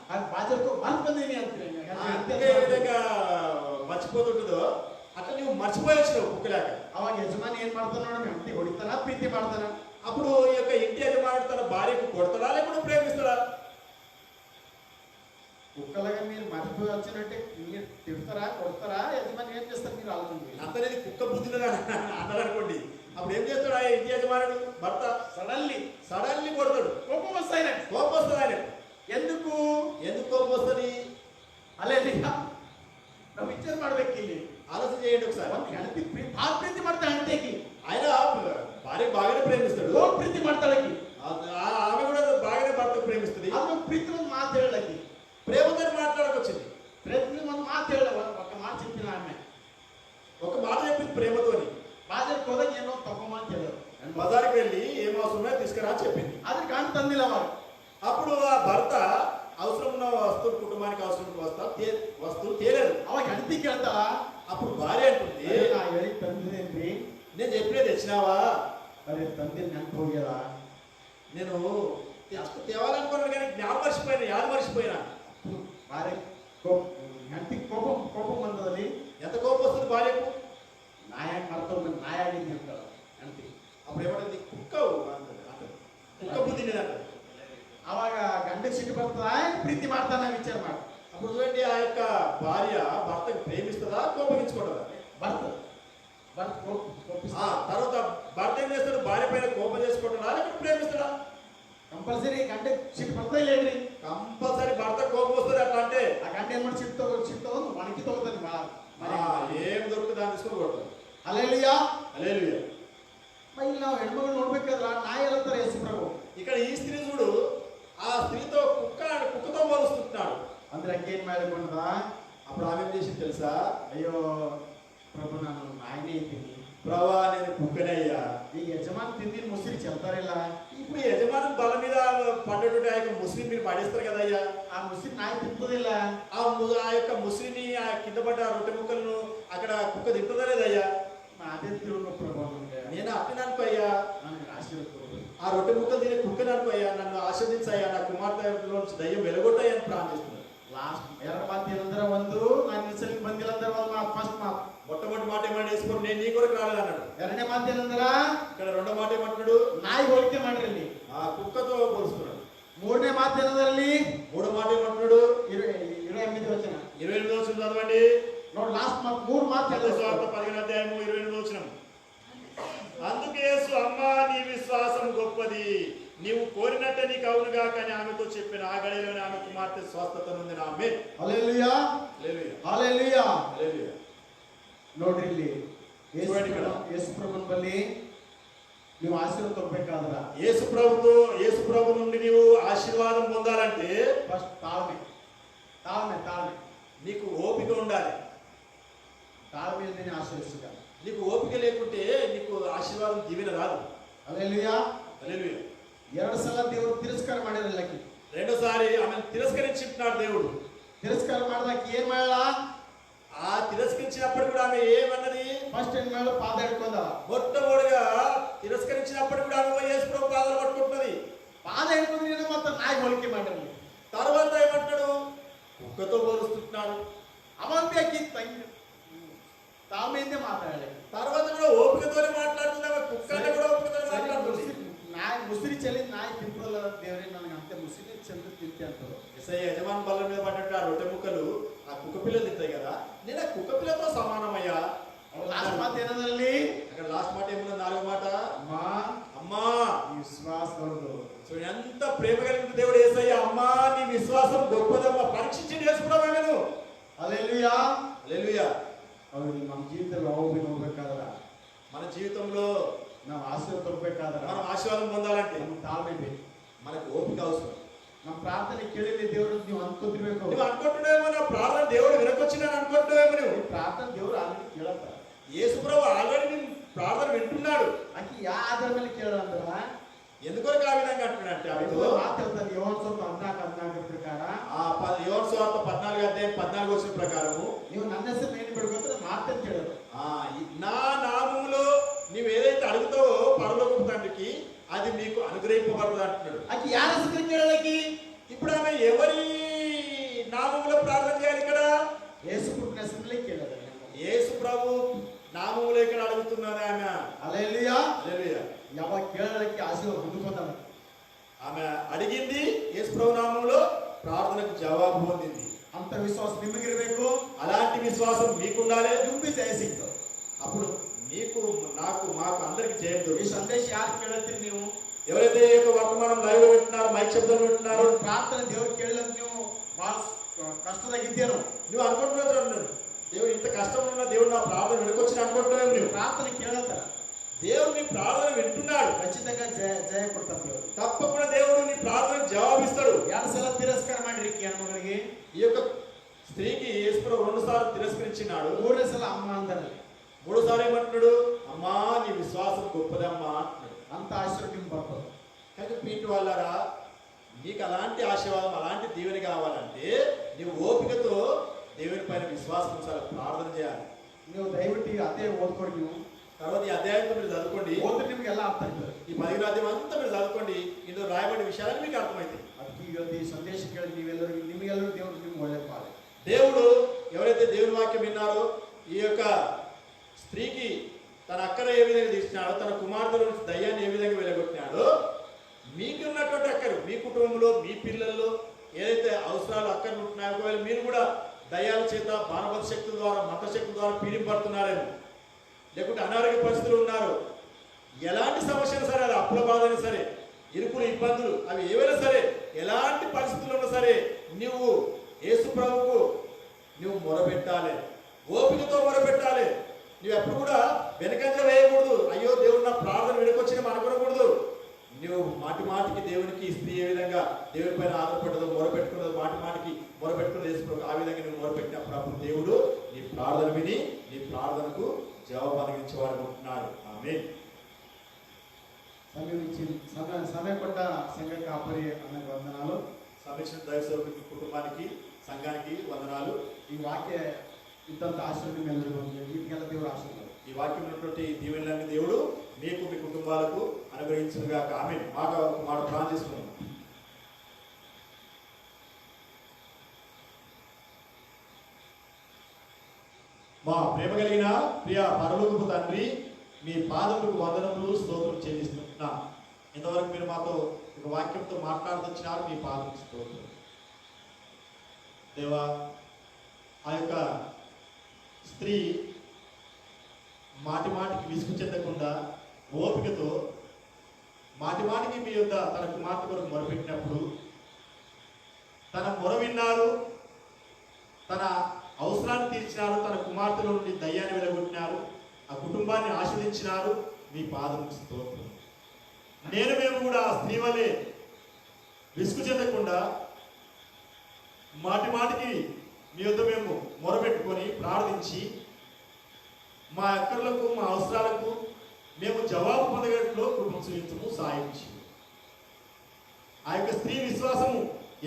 ಹಾಗೆ ಬಾಜರ್ಕೊ ಮರ್ತು ಬಂದೀನಿ ಅಂತೀರಿ. అందుకే ఏ విధంగా మర్చిపోతుంటుందో అట్లా నువ్వు మర్చిపోయొచ్చు కుక్క లేక. ಅವಾಗ ಯಜಮಾನಿ ಏನ್ ಮಾಡ್ತಾನ ಹೆಂಡತಿ ಹೊಡಿತಾನ ಪ್ರೀತಿ ಮಾಡ್ತಾನ? అప్పుడు ఈ యొక్క ఇంటి యజమానుడు తన భార్యకు కొడతాడా లేకుండా ప్రేమిస్తాడా? కుక్కలాగా మీరు మర్చిపోయి వచ్చినట్టే మీరు తిడతారా కొడతారా? యజమాని ఏం చేస్తారు మీరు ఆలోచించి? అంతనేది కుక్క బుద్ధిలో అన్నారు అనుకోండి, అప్పుడు ఏం చేస్తాడు ఆ ఇంటి యజమానుడు భర్త? సడన్లీ కొడతాడు. కోపం వస్తాయి, కోపం వస్తుంది ఆయన. ఎందుకు ఎందుకు కోపం వస్తుంది? ಅಲ್ಲೇ ನಾವು ವಿಚಾರ ಮಾಡ್ಬೇಕು. ಇಲ್ಲಿ ఆలోచన చేయండి ఒకసారి. ಒಂದು ಹೆಂಡತಿ ಪ್ರೀತಿ ಮಾಡ್ತಾಳೆ, ಹೆಂಡತಿಗೆ ఆయన భార్య బాగానే ప్రేమిస్తాడు, ಪ್ರೀತಿ ಮಾಡ್ತಾಳೆ, ఆమె కూడా బాగానే భర్త ప్రేమిస్తుంది. ಅದು ಪ್ರೀತಿ ಒಂದು ಮಾತು ಹೇಳಕ್ಕೆ, ప్రేమతో మాట్లాడకొచ్చింది. ప్రీతి ಒಂದು మాತು ಹೇಳ, ఒక మాట చెప్పిన ఆమె ఒక మాట చెప్పింది ప్రేమతోని. బాజార్కి ಹೋದಾಗ ಏನೋ ತಗೊಂಬ ಅಂತ ಹೇಳೋರು, బజార్కి వెళ్ళి ఏం అవసరం ఉన్నాయో తీసుకురా అని చెప్పింది. అది కాని ತಂದಿಲ್ಲ అవారు. అప్పుడు ఆ భర్త అవసరం ఉన్న వస్తువులు, కుటుంబానికి అవసరం వస్తువులు తేలేదు. అವಾಗ ಹೆಂಡತಿ ಕೇಳ್ತಾ, అప్పుడు భార్య అంటుంది, ನಾ ಹೇಳಿ ತಂದಿದ್ದೇನ್ರಿ, నేను చెప్పినది తెచ్చినావా? అరే తండ్రి నెనపు ಹೋಗ್ಯದ, నేను తేవాలనుకున్నాను కానీ జ్ఞాపకం మర్చిపోయినా, యాద మర్చిపోయినా. భార్య ಹೆಂಡತಿ కోపం ಬಂದದಲ್ಲಿ ఎంత కోపం వస్తుంది భార్యకు? నాయాಗಿ మరతో నాయాగింది అంటారు ಹೆಂಡತಿ. అప్పుడు ఏమంటుంది? కుక్క బుద్ధి అంటారు. అವಾಗ గంటకు సిట్టు పడుతుందా, ప్రీతి ಮಾಡ್ತಾನ విచార మాట. అప్పుడు చూడండి, ఆ యొక్క భార్య భర్తకు ప్రేమిస్తుందా కోపగించుకుంటుందా? భర్త తర్వాత భర్త ఏం చేస్తాడు? భార్య పైన కోపం చేసుకుంటాడా లేకపోతే ప్రేమిస్తాడా? కంపల్సరీ గంట సిట్టు పడతా లేండి, కంపల్సరీ భర్త కోపం వస్తుంది. అట్లా అంటే ఆ గంట ఏమన్నా సిట్టు మనకి తగ్గుతుంది. ఏం దొరుకుతుంది దాన్ని తీసుకొని కొడుతుంది. హల్లెలూయా, హల్లెలూయా. మరి ನಾವು ಹೆಣ್ಮಗಳು ನೋಡ್ಬೇಕಾದ್ರ ನಾಯಿ ಹೇಳ್ತಾರೆ ಯೇಸು ప్రభు. ఇక్కడ ఈ స్త్రీ చూడు, ఆ స్త్రీతో కుక్కతో పోలుస్తున్నాడు. ಅಂದ್ರೆ ఏం మేలుకుంటా? అప్పుడు ఆమె ఏం చేసింది తెలుసా? అయ్యో ప్రభు, ನಾನು నాయనే తిని, ప్రభా నేను కుక్కనయ్యా. ఈ యజమాని తిండి ముసిరి చెప్తారిಲ್ಲ. ఇప్పుడు యజమాని బల మీద పడ్డటువంటి ఆ యొక్క ముసిరిని మీరు పడేస్తారు కదా అయ్యా. ఆ ముసిరి నాయ తింటుందిಲ್ಲ. ఆ యొక్క ముసిరిని, ఆ కింద పడ్డ రొట్టె ముక్కలను అక్కడ కుక్క తింటుందా లేదయ్యా? అదే తిరుగు ప్రభు, నేను అట్టిన అనుకోయ్యా, ఆశీర్వదించు. ఆ రొట్టె ముక్కలు తినే కుక్కని అనుకోయ్యా, నన్ను ఆశీర్వదించయ్యా, నా కుమార్తెలో దయ్యం వెలగొట్టయ్యా అని ప్రార్థిస్తున్నాను. లాస్ట్ ಎರಡು ಮಾತು ಏನಂದ್ರೆ, ಒಂದು ನಾನು ನಿಲ್ಸಲಿಕ್ಕೆ ಬಂದಿಲ್ಲ ಅಂದ್ರೆ ಒಂದು ಫಸ್ಟ್ ಮಾತು, మొట్టమొదటి మాట ఏమని వేసుకొని నేను నీ కొరకు రాలేదు అన్నాడు. ಎರಡನೇ ಮಾತು ಏನಂದ್ರ, ఇక్కడ రెండో మాట ఏమంటున్నాడు? ನಾಯಿ ಹೋಲಿಕೆ ಮಾಡ್ರಿ. ఆ కుక్కతో పోలుస్తున్నాడు. ಮೂರನೇ ಮಾತು ಏನಂದ್ರಲ್ಲಿ, మూడో మాట ఏమంటున్నాడు? 28 వచన 28 వచనం చదవండి. ನೋಡಿ, లాస్ట్ మాకు మూడు మాటలు మత్తయి సువార్త 15వ అధ్యాయము 28వ వచనం. అందుకే యేసు, అమ్మా నీ విశ్వాసం గొప్పది, నీవు కోరినట్టే నీకు అవునుగా కానీ ఆమెతో చెప్పిన ఆ గడిలోనే ఆమె కుమార్తె స్వస్థత నొందిన. ఆమేన్. హల్లెలూయా, హల్లెలూయా, హల్లెలూయా. హల్లెలూయా. ನೋಡ್ರಿ ಇಲ್ಲಿ ಯೇಸು ప్రభుని ಬಲ್ಲಿ ನೀವು ಆಶೀರ್ವಾದ ತಗೋಬೇಕಾದ್ರ, యేసు ప్రభు నుండి నీవు ఆశీర్వాదం పొందాలంటే ఫస్ట్ తాಳ್ಮೆ. నీకు ఓపిక ఉండాలి. తాಳ್ಮೆಯಿಂದನೇ ఆశీర్వదిస్తాడు. నీకు ఓపిక లేకుంటే నీకు ఆశీర్వాదం దీవెన రాదు. హల్లెలూయా, హల్లెలూయా. 2 సಲ దేవుడు తిరస్ಕಾರ ಮಾಡಿರಲ್ಲಕಿ, రెండోసారి ఆమె తిరస్కరించున్నాడు దేవుడు. తిరస్ಕಾರ ಮಾಡಿದಾಗ ಏನ್ ಮಾಡಲ್ಲ? ఆ తిరస్కరించినప్పుడు కూడా ఆమె ఏమన్నది? ఫస్ట్ ఏం మేళ పాద ఎడుకుందా? మొట్టమొదటిగా తిరస్కరించినప్పుడు కూడా ఆమె యేసు ప్రభు పాదాలు పట్టుకుంటున్నది. పాద ఎడుకుంది మొత్తం నాయ ಹೋಲಿಕೆ ಮಾಡಿರಲಿ. తర్వాత ఏమంటాడు? కుక్కతో పోలుస్తున్నాడు. అవంతకి తామేందే మాట్లాడాలి. తర్వాత కూడా ఓపికతోనే మాట్లాడుతుంది. ఆమె కుక్కనే కూడా ఓపికతోనే మాట్లాడుతుంది. నాయ ముసిరి చెల్లి నాయ తింపుల దేవుని ನನಗೆ అంతే ముసిరి చెల్లి తింటే అంటారు. ఎస్ఐ యజమాన్ బల్ల మీద పడ్డట్టు ఆ రొట్టె ముక్కలు ఆ కుక్క పిల్లలు తింటాయి కదా, నేను ఆ కుక్క పిల్లతో సమానమయ్యా. లాస్ట్ మాట ಏನಂದ್ರಲ್ಲಿ? అక్కడ లాస్ట్ మాట ఏముంది? 4వ మాట, అమ్మా నీ విశ్వాసం. సో ఎంత ప్రేమ కలిగిన దేవుడు యేసయ్య. అమ్మా నీ విశ్వాసం గొప్పదమ్మా, పరీక్షించి చేసుకున్నావా నేను. హల్లెలూయా, హల్లెలూయా. అవును, ನಮ್ಮ ಜೀವಿತದಲ್ಲಿ ಹೋಗ್ಬೇಕಾದ್ರ, మన జీవితంలో ನಾವು ಆಶೀರ್ವಾದ ತಗೋಬೇಕಾದ್ರ, మనం ఆశీర్వాదం పొందాలంటే ನಮ್ಮ ತಾಳ್ಮೆ ಬೇಕು, మనకు ఓపిక అవసరం. ನಮ್ಮ ಪ್ರಾರ್ಥನೆ ಕೇಳಿದ್ರೆ ದೇವರು ನೀವು ಅನ್ಕೊಂತಿರ್ಬೇಕು. నువ్వు అనుకుంటున్నావేమో నా ప్రార్థన దేవుడు వినకొచ్చినాను అనుకుంటున్నావేమో. నువ్వు ಪ್ರಾರ್ಥನೆ ದೇವರು ಆಲ್ರೆಡಿ ಕೇಳತ್ತ. యేసు ప్రభు ఆల్రెడీ నీ ప్రార్థన వింటున్నాడు. ಆಕಿ ಯಾವ ಆಧಾರ ಮೇಲೆ ಕೇಳಂದ್ರ, ఎందుకొరకు ఆ విధంగా అంటున్నాడంటే ಮಾತು ಹೇಳ್ತಾನೆ యోహాను సువార్త 14 ప్రಕಾರ, యోహాను సువార్త 14వ అధ్యాయం 14వ వచనం ప్రకారము, ನೀವು ನನ್ನ ಹೆಸರು ಏನು ಬಿಡಬೇಕು ಮಾತನ್ನು ಕೇಳరు. నా నామములో నీవు ఏదైతే అడుగుతావో పరలోకపు తండ్రికి అది మీకు అనుగ్రహింపబడదు అంటున్నాడు. ఆకి యార ಹೆಸರು ಕೇಳలకి? ఇప్పుడు ఆమె ఎవరి నామములో ప్రార్థన చేయాలి? ఇక్కడ యేసు పుట్టిన ಹೆಸರಲ್ಲಿ ಕೇಳరు. యేసు ప్రభు జవాబు పొందింది. ಅಂತ ವಿಶ್ವಾಸ ನಿಮಗಿರಬೇಕು. అలాంటి విశ్వాసం మీకుండాలి. ನಿಮಗೆ ಜಯ ಸಿಗ್ತದೆ. అప్పుడు మీకు, నాకు, మాకు అందరికి జయం ಈ దొరుకుతుంది. ಸಂದೇಶ ಯಾರು ಕೇಳುತ್ತೀರಿ ನೀವು? ఎవరైతే ఈ యొక్క వర్తమానం లైవ్ లో వింటున్నారు, మైక్ శబ్దం వింటున్నారు, ಅವ್ರ ಪ್ರಾರ್ಥನೆ ದೇವ್ರು ಕೇಳಂತ ನೀವು ಬಹಳ ಕಷ್ಟದಾಗಿದ್ದೇನೋ. నువ్వు అనుకుంటున్నావు దేవుడు ఇంత కష్టంలో ఉన్నా దేవుడు నా ప్రార్థన వినకొచ్చిన అనుకుంటున్నావు. నువ్వు ಪ್ರಾರ್ಥನೆ ಕೇಳತ್ತಾರ, దేవుడు నీ ప్రార్థన వింటున్నాడు. ಖಚಿతంగా ಜಯ ಕೊಡ್ತಾರ ದೇವ್ರು. తప్పకుండా దేవుడు నీ ప్రార్థనకు జవాబిస్తాడు. 2 ಸಲ ತಿರಸ್ಕಾರ ಮಾಡಿರಿ ಹೆಣ್ಮಗಳಿಗೆ. ఈ యొక్క స్త్రీకి యేసుప్రభు 2 సార్లు తిరస్కరించినాడు. 3ನೇ సಲ అమ్మ అంటారు. 3 సార్లు ఏమంటున్నాడు? అమ్మా నీ విశ్వాసం గొప్పదమ్మా అంటున్నాడు. అంత ఆశీర్వాదం పడుతుంది. కానీ పీటి వాళ్ళారా, నీకు అలాంటి ఆశీర్వాదం, అలాంటి దీవెన కావాలంటే నీవు ఓపికతో దేవుని పైన విశ్వాసం ఉంచాలి, ప్రార్థన చేయాలి. ನೀವು ದಯವಿಟ್ಟು ಅದೇ ಓದ್ಕೊಡಿ. ನೀವು తర్వాత ఈ అధ్యాయంతో మీరు చదువుకోండి. ಓದಿದ್ರೆ ನಿಮ್ಗೆ ಎಲ್ಲ ಅರ್ಥ ಆಗ್ತದೆ. ఈ 10వ అధ్యాయం అంతా మీరు చదువుకోండి. ఇందులో రాయబడిన విషయాలు మీకు అర్థమవుతాయి. ಅದಕ್ಕೆ ಇವತ್ತು ಈ ಸಂದೇಶ ಕೇಳಿ ನೀವೆಲ್ಲರೂ ನಿಮಗೆಲ್ಲರೂ ದೇವರು ನಿಮ್ಗೆ ಒಳ್ಳೆಯ ಪಾಲೆ. దేవుడు ఎవరైతే దేవుని వాక్యం విన్నారో, ఈ యొక్క స్త్రీకి తన అక్కర ఏ విధంగా తీర్చినాడో, తన కుమార్తెల నుంచి దయ్యాన్ని ఏ విధంగా వెలగొట్టినాడో, మీకున్నటువంటి అక్కరు, మీ కుటుంబంలో, మీ పిల్లల్లో ఏదైతే అవసరాలు అక్కర్లు ఉంటున్నాయో, ఒకవేళ మీరు కూడా దయ్యాల చేత, బాణబద్ధ శక్తుల ద్వారా, మంత్రశక్తుల ద్వారా పీడింపడుతున్నారేమో, లేకుంటే అనారోగ్య పరిస్థితులు ఉన్నారు, ఎలాంటి సమస్యలు సరే, అది అప్పుల బాధైనా సరే, ఇరుకులు ఇబ్బందులు అవి ఏవైనా సరే, ఎలాంటి పరిస్థితులు ఉన్నా సరే, నువ్వు యేసు ప్రభువుకు నువ్వు మొరపెట్టాలి, ఓపికతో మొరపెట్టాలి. నువ్వు ఎప్పుడు కూడా వెనకంజ వేయకూడదు. అయ్యో దేవుడు నా ప్రార్థన వెనుకొచ్చిన అనుకోకూడదు. నువ్వు మాటి మాటికి దేవునికి, స్త్రీ ఏ విధంగా దేవుని పైన ఆధారపడదు, మొరపెట్టుకున్నది, మాటి మాటికి మొరపెట్టుకున్నది యేసు ప్రభు, ఆ విధంగా నువ్వు మొరపెట్టినప్పుడు అప్పుడు దేవుడు నీ ప్రార్థన విని నీ ప్రార్థనకు జవాబు అనుగ్రహించేవాడు ఉంటున్నాడు. ఆమేన్. సమయ కొట్ట సంఘ కాపరి అన్న వందనాలు. సమీక్షణ దైవ సేవకుడి కుటుంబానికి, సంఘానికి వందనాలు. ఈ వాక్య ఇంతంత ఆశీర్వాదం ಎಲ್ಲರಿಗೂ వీటికెళ్ళ దేవుడు ఆశీర్వాదం. ఈ వాక్యం ఉన్నటువంటి దీవెనలన్నీ దేవుడు మీకు, మీ కుటుంబాలకు అనుగ్రహించునుగాక. ఆమేన్. మాట ప్రార్థన చేసుకున్నాం. మా ప్రేమ కలిగిన ప్రియ పరలోకపు తండ్రి, మీ పాదములకు వందనములు, స్తోత్రం చెల్లిస్తున్నా. ఇంతవరకు మీరు మాతో ఒక వాక్యంతో మాట్లాడుతున్నారు. మీ పాదములకు స్తోత్రం దేవా. ఆ యొక్క స్త్రీ మాటి మాటికి విసుగు చెందకుండా ఓపికతో మాటి మాటికి మీ యొక్క తన కుమార్తె కొరకు మొరపెట్టినప్పుడు తన మొర విన్నారు, తన అవసరాన్ని తీర్చినారు, తన కుమార్తెల నుండి దయ్యాన్ని వెలగొట్టినారు, ఆ కుటుంబాన్ని ఆస్వాదించినారు. మీ పాదములకు స్తోత్రం. మేము కూడా ఆ స్త్రీ వలె విసుగు చెందకుండా మాటి మాటికి మీ వద్ద మేము మొరపెట్టుకొని ప్రార్థించి మా అక్కర్లకు, మా అవసరాలకు మేము జవాబు పొందగట్లో కృపను చూపించము, సాయించి. ఆ యొక్క స్త్రీ విశ్వాసము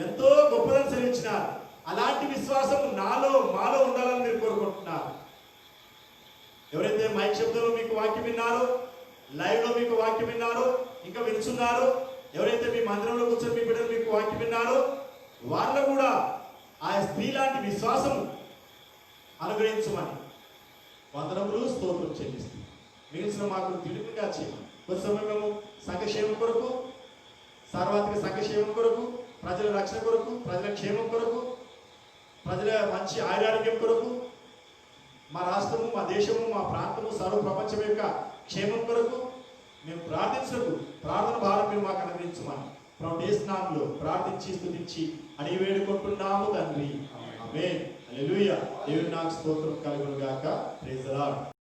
ఎంతో గొప్పదని సెలవించినారు. అలాంటి విశ్వాసము నాలో, మాలో ఉండాలని మీరు కోరుకుంటున్నారు. ఎవరైతే మైక్ శబ్దంలో మీకు వాక్యం విన్నారో, లైవ్ లో మీకు వాక్యం విన్నారో, ఇంకా వినుచున్నారో, ఎవరైతే మీ మందిరంలో కూర్చొని మీ బిడ్డలు మీకు వాక్యం విన్నారో, వాళ్ళలో కూడా ఆ స్త్రీ లాంటి విశ్వాసము అనుగ్రహించమని వందనములు, స్తోత్రం చెల్లిస్తుంది. మిగిలిన మాకు తిరుగుగా చేయమని. కొంత సమయము సంఘక్షేమం కొరకు, సార్వత్రిక సంఘక్షేమం కొరకు, ప్రజల రక్షణ కొరకు, ప్రజల క్షేమం కొరకు, ప్రజల మంచి ఆరోగ్యం కొరకు, మా రాష్ట్రము, మా దేశము, మా ప్రాంతము, సర్వ ప్రపంచం యొక్క క్షేమం కొరకు మేము ప్రార్థించకు ప్రార్థన భారం మీరు మాకు అనుగ్రహించమని ప్రభు యేసు నామములో ప్రార్థించి స్తుతించి అడిగి వేడుకుంటున్నాము తండ్రి. ఆమేన్. హల్లెలూయా. దేవుని నామమునకు స్తోత్రం కలుగును గాక. Praise the lord.